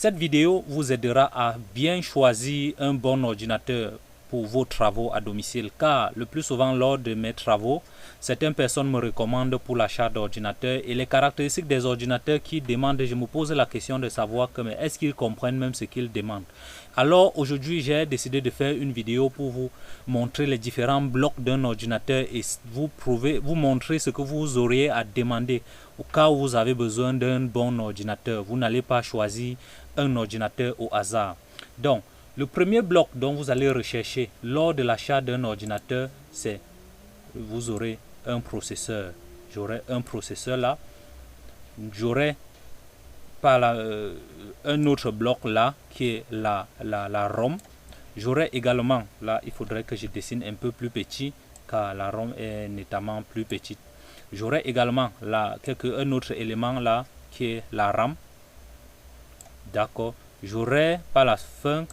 Cette vidéo vous aidera à bien choisir un bon ordinateur pour vos travaux à domicile, car le plus souvent lors de mes travaux, certaines personnes me recommandent pour l'achat d'ordinateurs et les caractéristiques des ordinateurs qu'ils demandent, je me pose la question de savoir est-ce qu'ils comprennent même ce qu'ils demandent. Alors aujourd'hui, j'ai décidé de faire une vidéo pour vous montrer les différents blocs d'un ordinateur et vous montrer ce que vous auriez à demander au cas où vous avez besoin d'un bon ordinateur. Vous n'allez pas choisir un ordinateur au hasard. Donc, le premier bloc dont vous allez rechercher lors de l'achat d'un ordinateur, c'est vous aurez un processeur. J'aurai un processeur là. J'aurai un autre bloc là qui est la ROM. J'aurai également, là il faudrait que je dessine un peu plus petit car la ROM est nettement plus petite. J'aurai également là un autre élément là qui est la RAM. D'accord. J'aurai par la fin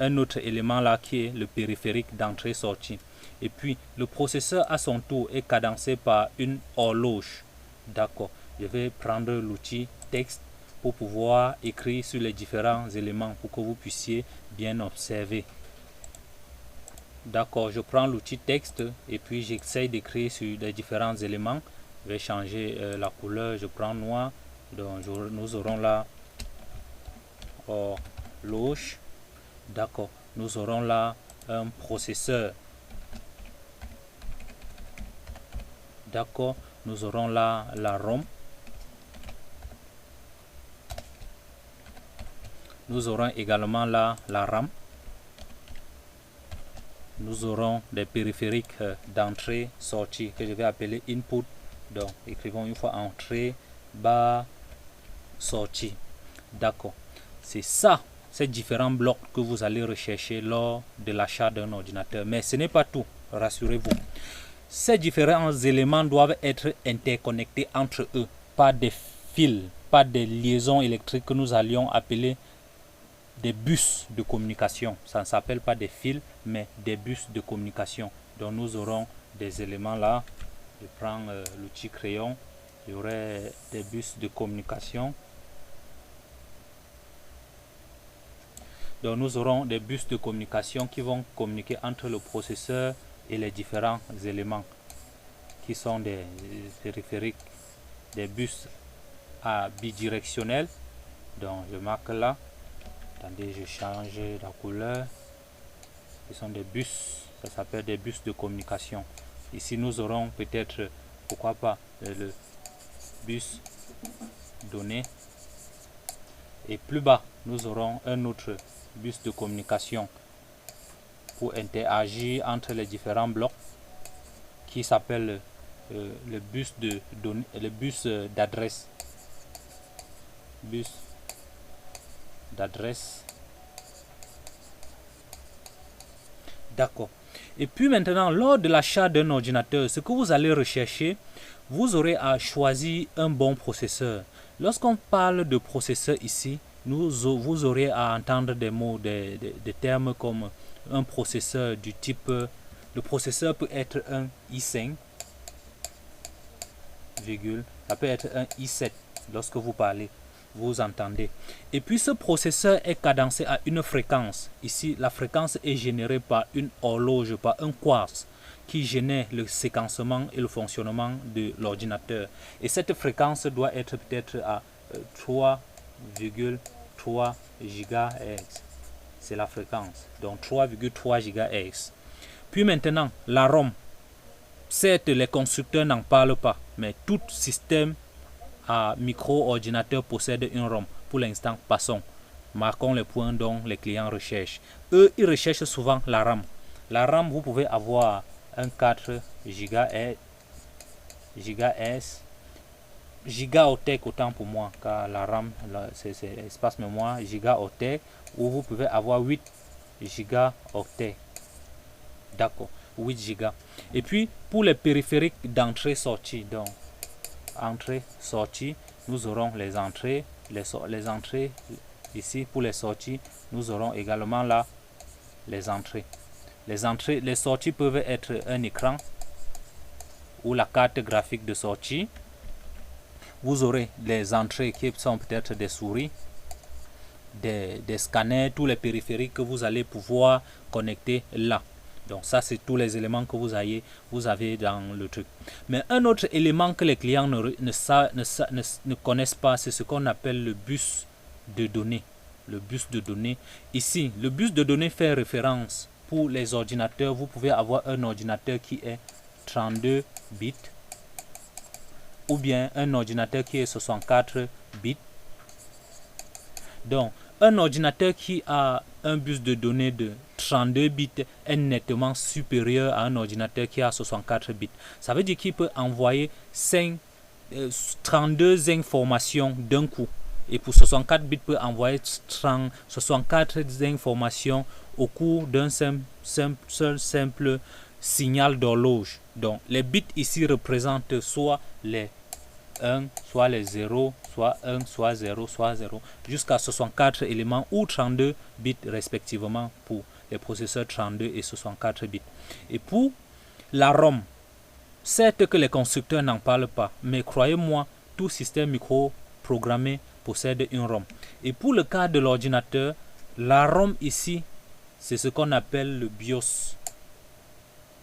un autre élément là qui est le périphérique d'entrée-sortie. Et puis le processeur à son tour est cadencé par une horloge. D'accord. Je vais prendre l'outil texte pour pouvoir écrire sur les différents éléments pour que vous puissiez bien observer. D'accord, je prends l'outil texte et puis j'essaie d'écrire sur les différents éléments. Je vais changer la couleur, je prends noir. Donc nous aurons là horloge. D'accord, nous aurons là un processeur. D'accord, nous aurons là la ROM. Nous aurons également là la RAM. Nous aurons des périphériques d'entrée-sortie que je vais appeler input. Donc, écrivons une fois entrée, barre, sortie. D'accord. C'est ça, ces différents blocs que vous allez rechercher lors de l'achat d'un ordinateur. Mais ce n'est pas tout, rassurez-vous. Ces différents éléments doivent être interconnectés entre eux par des fils, par des liaisons électriques que nous allions appeler des bus de communication. Ça ne s'appelle pas des fils, mais des bus de communication. Donc nous aurons des éléments là. Je prends l'outil crayon. Il y aurait des bus de communication. Donc nous aurons des bus de communication qui vont communiquer entre le processeur et les différents éléments qui sont des périphériques, des bus à bidirectionnels. Donc je marque là. Attendez, je change la couleur. Ce sont des bus, ça s'appelle des bus de communication. Ici, nous aurons peut-être, pourquoi pas, le bus donné. Et plus bas, nous aurons un autre bus de communication pour interagir entre les différents blocs qui s'appelle le bus de données, le bus d'adresse. Bus d'adresse. D'accord. Et puis maintenant, lors de l'achat d'un ordinateur, ce que vous allez rechercher, vous aurez à choisir un bon processeur. Lorsqu'on parle de processeur ici, vous aurez à entendre des mots, des termes comme un processeur du type, le processeur peut être un i5, ça peut être un i7 lorsque vous parlez. Vous entendez. Et puis ce processeur est cadencé à une fréquence. Ici, la fréquence est générée par une horloge, par un quartz qui génère le séquencement et le fonctionnement de l'ordinateur. Et cette fréquence doit être peut-être à 3,3 GHz. C'est la fréquence. Donc 3,3 GHz. Puis maintenant, la ROM. Certes, les constructeurs n'en parlent pas, mais tout système à micro-ordinateur possède une ROM. Pour l'instant, passons. Marquons les points dont les clients recherchent. Eux, ils recherchent souvent la RAM. La RAM, vous pouvez avoir un 4 GHz, gigaoctet autant pour moi, car la RAM, c'est espace mémoire, gigaoctet, ou vous pouvez avoir 8 gigaoctets. D'accord, 8 gigas. Et puis, pour les périphériques d'entrée-sortie, donc, entrée-sortie, nous aurons les entrées, les entrées ici. Pour les sorties, nous aurons également là les entrées. Les sorties peuvent être un écran ou la carte graphique de sortie. Vous aurez les entrées qui sont peut-être des souris. des scanners, tous les périphériques que vous allez pouvoir connecter là. Donc ça, c'est tous les éléments que vous avez dans le truc. Mais un autre élément que les clients ne connaissent pas, c'est ce qu'on appelle le bus de données. Le bus de données. Ici, le bus de données fait référence pour les ordinateurs. Vous pouvez avoir un ordinateur qui est 32 bits ou bien un ordinateur qui est 64 bits. Donc, un ordinateur qui a un bus de données de 32 bits est nettement supérieur à un ordinateur qui a 64 bits. Ça veut dire qu'il peut envoyer 32 informations d'un coup. Et pour 64 bits, peut envoyer 64 informations au cours d'un simple signal d'horloge. Donc, les bits ici représentent soit les 1, soit les 0, soit 1, soit 0, soit 0, jusqu'à 64 éléments ou 32 bits respectivement pour les processeurs 32 et 64 bits. Et pour la ROM, certes que les constructeurs n'en parlent pas, mais croyez-moi, tout système microprogrammé possède une ROM. Et pour le cas de l'ordinateur, la ROM ici, c'est ce qu'on appelle le BIOS.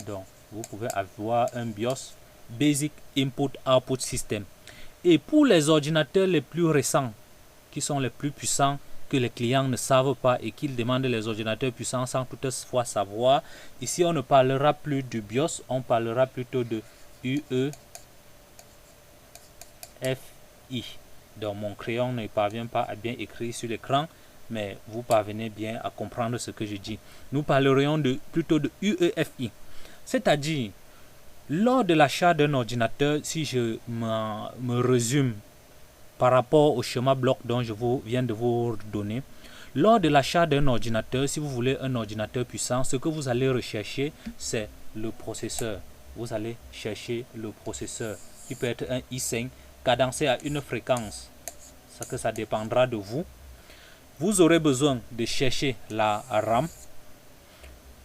Donc, vous pouvez avoir un BIOS, Basic Input Output System. Et pour les ordinateurs les plus récents, qui sont les plus puissants, que les clients ne savent pas et qu'ils demandent les ordinateurs puissants sans toutefois savoir, ici on ne parlera plus du BIOS, on parlera plutôt de UEFI. Donc mon crayon ne parvient pas à bien écrire sur l'écran, mais vous parvenez bien à comprendre ce que je dis. Nous parlerions plutôt de UEFI, c'est-à-dire lors de l'achat d'un ordinateur, si je me résume par rapport au schéma bloc dont je viens de vous donner, lors de l'achat d'un ordinateur, si vous voulez un ordinateur puissant, ce que vous allez rechercher, c'est le processeur. Vous allez chercher le processeur, qui peut être un i5 cadencé à une fréquence. Ça dépendra de vous. Vous aurez besoin de chercher la RAM.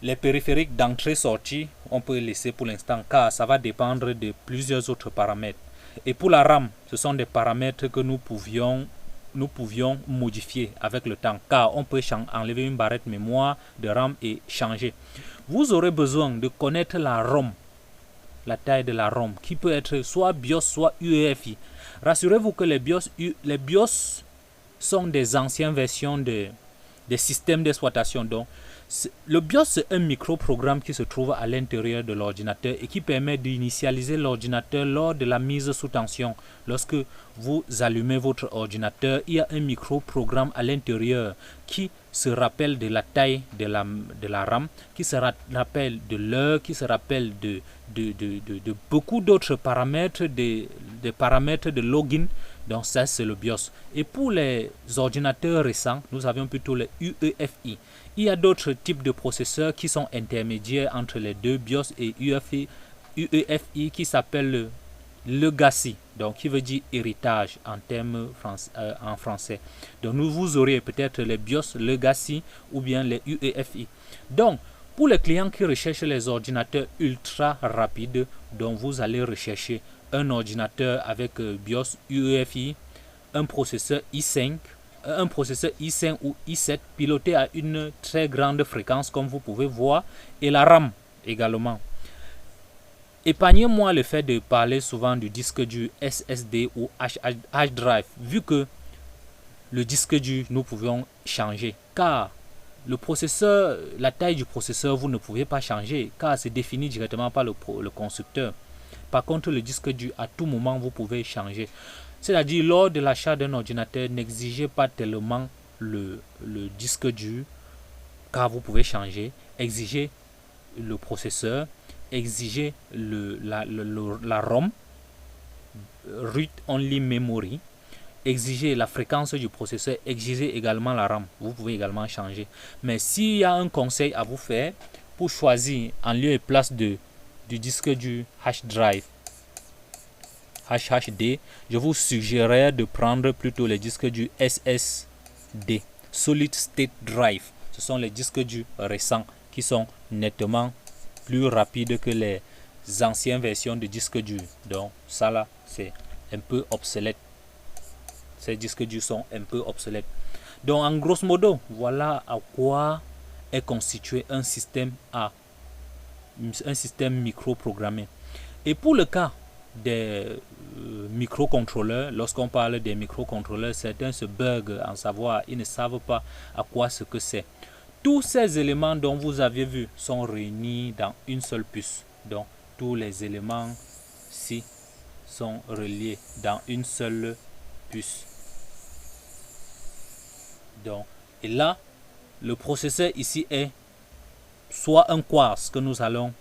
Les périphériques d'entrée-sortie, on peut laisser pour l'instant car ça va dépendre de plusieurs autres paramètres. Et pour la RAM, ce sont des paramètres que nous pouvions modifier avec le temps car on peut enlever une barrette mémoire de RAM et changer. Vous aurez besoin de connaître la ROM, la taille de la ROM qui peut être soit BIOS soit UEFI. Rassurez-vous que les BIOS sont des anciennes versions des systèmes d'exploitation. Donc, le BIOS, c'est un microprogramme qui se trouve à l'intérieur de l'ordinateur et qui permet d'initialiser l'ordinateur lors de la mise sous tension. Lorsque vous allumez votre ordinateur, il y a un microprogramme à l'intérieur qui se rappelle de la taille de la RAM, qui se rappelle de l'heure, qui se rappelle de beaucoup d'autres paramètres, des paramètres de login. Donc ça, c'est le BIOS. Et pour les ordinateurs récents, nous avions plutôt le UEFI. Il y a d'autres types de processeurs qui sont intermédiaires entre les deux, BIOS et UEFI, qui s'appelle le legacy, donc qui veut dire héritage en termes en français. Donc vous aurez peut-être les BIOS legacy ou bien les UEFI. Donc pour les clients qui recherchent les ordinateurs ultra rapides, donc vous allez rechercher un ordinateur avec BIOS UEFI, un processeur i5 ou i7 piloté à une très grande fréquence comme vous pouvez voir, et la RAM également. Épargnez-moi le fait de parler souvent du disque dur SSD ou hard drive, vu que le disque dur nous pouvons changer, car le processeur, la taille du processeur, vous ne pouvez pas changer car c'est défini directement par le constructeur. Par contre, le disque dur, à tout moment, vous pouvez changer. C'est-à-dire, lors de l'achat d'un ordinateur, n'exigez pas tellement le disque dur, car vous pouvez changer. Exigez le processeur, exigez la ROM, Read Only Memory, exigez la fréquence du processeur, exigez également la RAM. Vous pouvez également changer. Mais s'il y a un conseil à vous faire, pour choisir en lieu et place du disque dur HDD, je vous suggérerais de prendre plutôt les disques durs SSD, Solid State Drive. Ce sont les disques durs récents qui sont nettement plus rapides que les anciennes versions de disques durs. Donc ça là, c'est un peu obsolète. Ces disques durs sont un peu obsolètes. Donc en grosso modo, voilà à quoi est constitué un système microprogrammé. Et pour le cas des microcontrôleurs, lorsqu'on parle des microcontrôleurs, certains se buguent en savoir, ils ne savent pas à quoi ce que c'est. Tous ces éléments dont vous avez vu sont réunis dans une seule puce. Donc tous les éléments-ci sont reliés dans une seule puce. Donc, et là, le processeur ici est soit un quartz que nous allons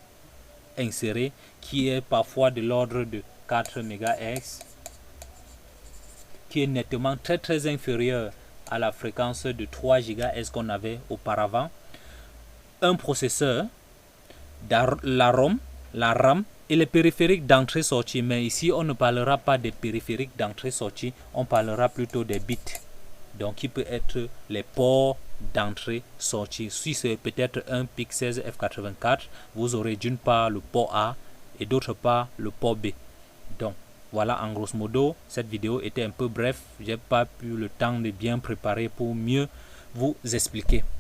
insérer, qui est parfois de l'ordre de 4 MHz, qui est nettement très inférieur à la fréquence de 3 GHz qu'on avait auparavant. Un processeur, la ROM, la RAM et les périphériques d'entrée-sortie. Mais ici, on ne parlera pas des périphériques d'entrée-sortie, on parlera plutôt des bits. Donc, qui peut être les ports d'entrée-sortie. Si c'est peut-être un PIC 16 F84, vous aurez d'une part le port A et d'autre part le port B. Donc, voilà en grosso modo, cette vidéo était un peu bref. J'ai pas eu le temps de bien préparer pour mieux vous expliquer.